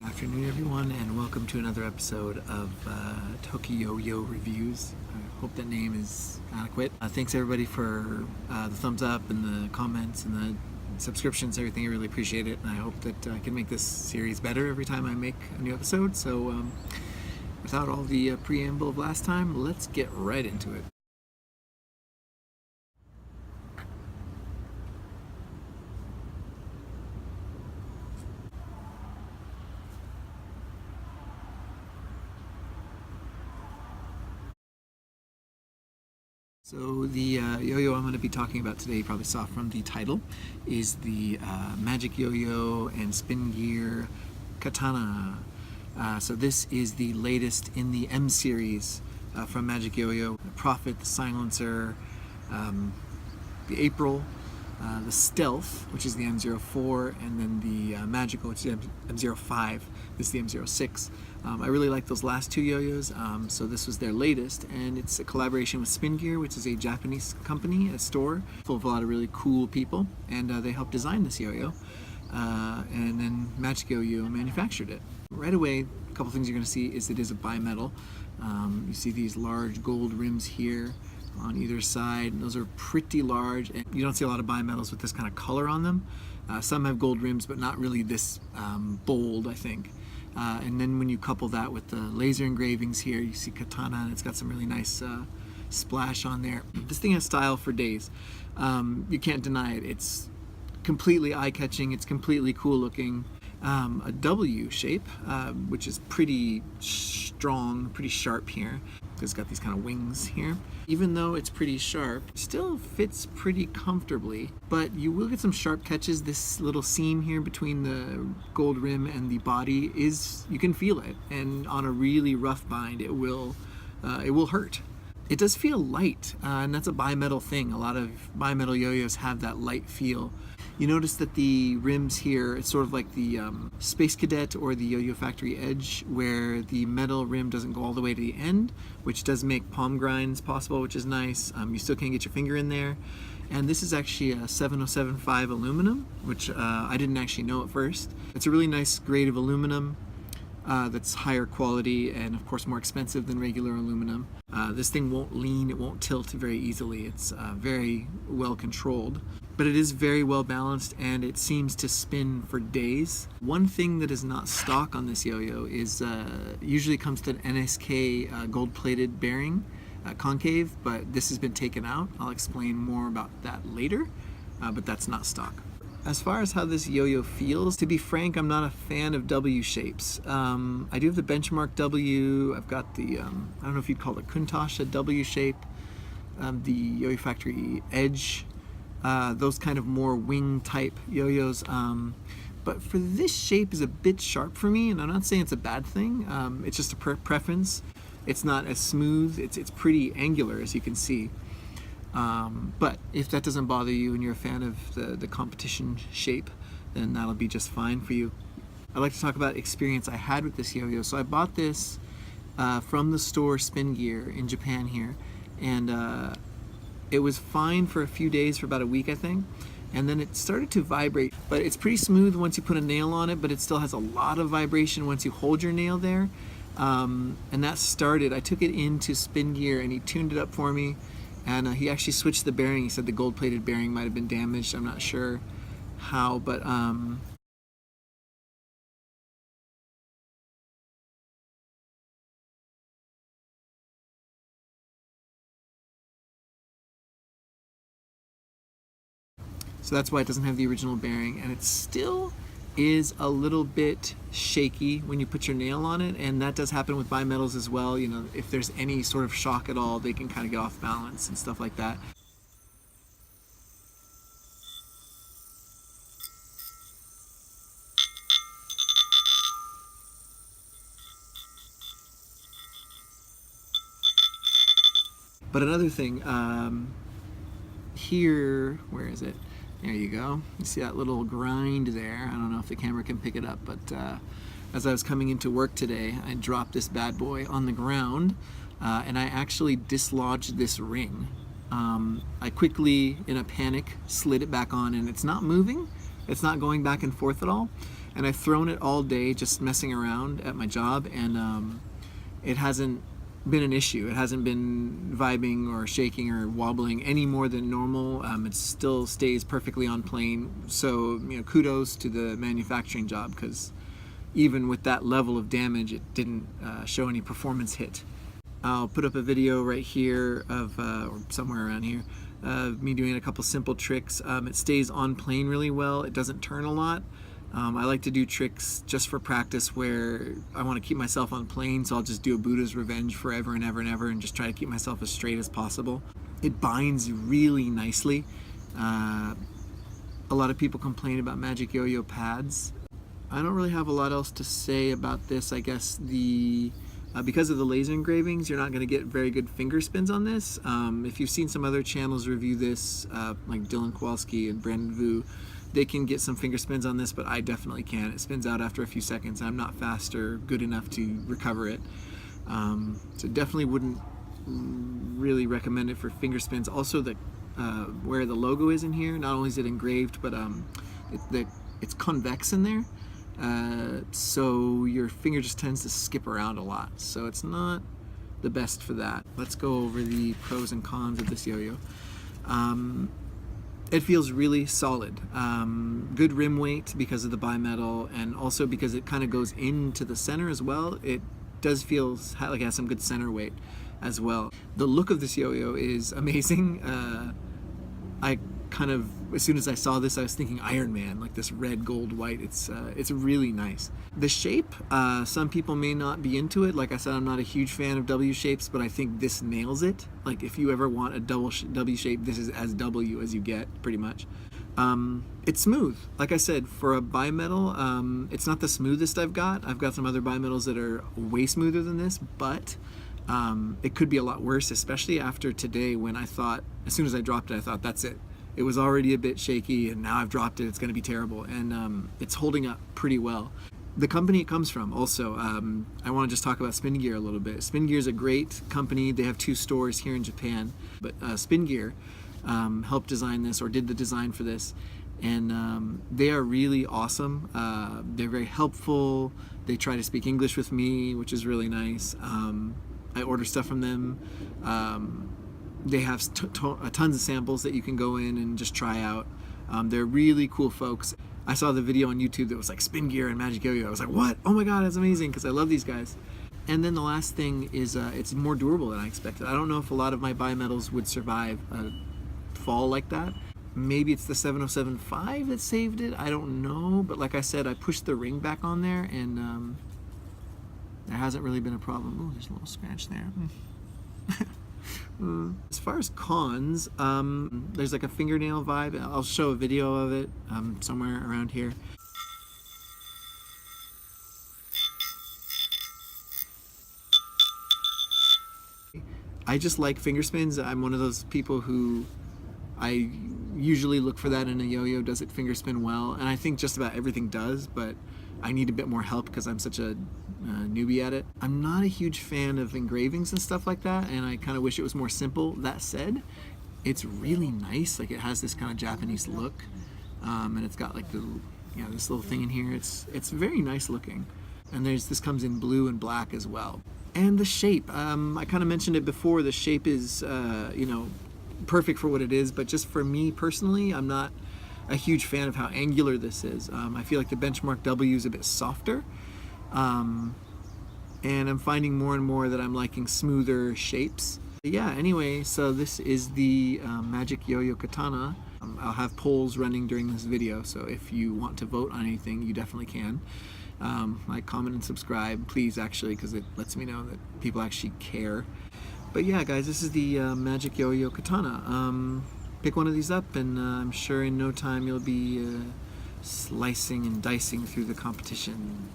Afternoon everyone, and welcome to another episode of TokYo-Yo Reviews. I hope that name is adequate. Thanks everybody for the thumbs up and the comments and the subscriptions, everything. I really appreciate it, and I hope that I can make this series better every time I make a new episode. So without all the preamble of last time, let's get right into it. So the yo-yo I'm going to be talking about today, you probably saw from the title, is the MagicYoyo and SpinGear Katana. So this is the latest in the M series from MagicYoyo. The Prophet, the Silencer, the April, the Stealth, which is the M04, and then the Magical, which is the M05. This is the M06. I really like those last two yo-yos, so this was their latest, and it's a collaboration with SpinGear, which is a Japanese company, a store full of a lot of really cool people, and they helped design this yo-yo, and then MagicYoyo manufactured it. Right away, a couple things you're going to see is it is a bimetal. You see these large gold rims here on either side. Those are pretty large, and you don't see a lot of bimetals with this kind of color on them. Some have gold rims, but not really this bold, I think. And then when you couple that with the laser engravings here, you see Katana, and it's got some really nice splash on there. This thing has style for days. You can't deny it. It's completely eye-catching. It's completely cool looking. A W shape, which is pretty strong, pretty sharp here. It's got these kind of wings here. Even though it's pretty sharp, it still fits pretty comfortably, but you will get some sharp catches. This little seam here between the gold rim and the body you can feel it, and on a really rough bind it will hurt. It does feel light, and that's a bimetal thing. A lot of bimetal yo-yos have that light feel. You notice that the rims here, it's sort of like the Space Cadet or the Yo-Yo Factory Edge, where the metal rim doesn't go all the way to the end, which does make palm grinds possible, which is nice. You still can't get your finger in there. And this is actually a 7075 aluminum, which I didn't actually know at first. It's a really nice grade of aluminum that's higher quality and of course more expensive than regular aluminum. This thing won't lean, it won't tilt very easily. It's very well controlled. But it is very well balanced, and it seems to spin for days. One thing that is not stock on this yo-yo is usually comes to an NSK gold-plated bearing, concave, but this has been taken out. I'll explain more about that later, but that's not stock. As far as how this yo-yo feels, to be frank, I'm not a fan of W shapes. I do have the benchmark W. I've got the, I don't know if you'd call it Countach, a W shape, the Yo-Yo Factory Edge. Those kind of more wing type yo-yos, but for this shape is a bit sharp for me, and I'm not saying it's a bad thing. It's just a preference. It's not as smooth. It's pretty angular, as you can see. But if that doesn't bother you and you're a fan of the competition shape, then that'll be just fine for you. I'd like to talk about experience I had with this yo-yo. So I bought this from the store SpinGear in Japan here, and it was fine for a few days, for about a week I think, and then it started to vibrate. But it's pretty smooth once you put a nail on it, but it still has a lot of vibration once you hold your nail there. And that started, I took it into SpinGear and he tuned it up for me, and he actually switched the bearing. He said the gold-plated bearing might have been damaged. I'm not sure how, but so that's why it doesn't have the original bearing, and it still is a little bit shaky when you put your nail on it, and that does happen with bimetals as well. You know, if there's any sort of shock at all, they can kind of get off balance and stuff like that. But another thing, here, where is it? There you go. You see that little grind there? I don't know if the camera can pick it up, but as I was coming into work today, I dropped this bad boy on the ground, and I actually dislodged this ring. I quickly, in a panic, slid it back on, and it's not moving. It's not going back and forth at all. and I've thrown it all day just messing around at my job, and it hasn't been an issue. It hasn't been vibing or shaking or wobbling any more than normal. It still stays perfectly on plane. So, you know, kudos to the manufacturing job, because even with that level of damage, it didn't show any performance hit. I'll put up a video right here of, or somewhere around here, of me doing a couple simple tricks. It stays on plane really well. It doesn't turn a lot. I like to do tricks just for practice where I want to keep myself on plane, so I'll just do a Buddha's Revenge forever and ever and ever and just try to keep myself as straight as possible. It binds really nicely. A lot of people complain about MagicYoyo pads. I don't really have a lot else to say about this. I guess because of the laser engravings, you're not going to get very good finger spins on this. If you've seen some other channels review this, like Dylan Kowalski and Brandon Vu, they can get some finger spins on this, but I definitely can't. It spins out after a few seconds. I'm not fast or good enough to recover it. So definitely wouldn't really recommend it for finger spins. Also, where the logo is in here, not only is it engraved, but it's convex in there. So your finger just tends to skip around a lot. So it's not the best for that. Let's go over the pros and cons of this yo-yo. It feels really solid. Good rim weight because of the bimetal, and also because it kind of goes into the center as well. It does feel like it has some good center weight as well. The look of this yo-yo is amazing. I kind of, as soon as I saw this, I was thinking Iron Man, like this red, gold, white. It's really nice. The shape, some people may not be into it. Like I said, I'm not a huge fan of W shapes, but I think this nails it. Like if you ever want a W shape, this is as W as you get, pretty much. It's smooth. Like I said, for a bimetal, it's not the smoothest I've got. I've got some other bimetals that are way smoother than this, but it could be a lot worse, especially after today, when I thought, as soon as I dropped it, I thought, that's it. It was already a bit shaky, and now I've dropped it, it's going to be terrible. And it's holding up pretty well. The company it comes from also, I want to just talk about SpinGear a little bit. SpinGear is a great company. They have 2 stores here in Japan, but SpinGear helped design this, or did the design for this, and they are really awesome. They're very helpful. They try to speak English with me, which is really nice. I order stuff from them. They have tons of samples that you can go in and just try out. They're really cool folks. I saw the video on YouTube that was like SpinGear and MagicYoyo. I was like, what? Oh my god, that's amazing, because I love these guys. And then the last thing is it's more durable than I expected. I don't know if a lot of my bimetals would survive a fall like that. Maybe it's the 7075 that saved it. I don't know. But like I said, I pushed the ring back on there, and there hasn't really been a problem. Oh, there's a little scratch there. As far as cons, there's like a fingernail vibe. I'll show a video of it somewhere around here. I just like finger spins. I'm one of those people who I usually look for that in a yo-yo. Does it finger spin well? And I think just about everything does, but I need a bit more help because I'm such a newbie at it. I'm not a huge fan of engravings and stuff like that, and I kind of wish it was more simple. That said, it's really nice. Like, it has this kind of Japanese look, and it's got like the, you know, this little thing in here. It's very nice looking. And this comes in blue and black as well. And the shape, I kind of mentioned it before. The shape is, you know, perfect for what it is, but just for me personally, I'm not a huge fan of how angular this is. I feel like the benchmark W is a bit softer, and I'm finding more and more that I'm liking smoother shapes. Yeah, anyway, so this is the MagicYoyo Katana. I'll have polls running during this video, so if you want to vote on anything, you definitely can. Like, comment, and subscribe, please, actually, because it lets me know that people actually care. But yeah, guys, this is the MagicYoyo Katana. Pick one of these up, and I'm sure in no time you'll be slicing and dicing through the competition.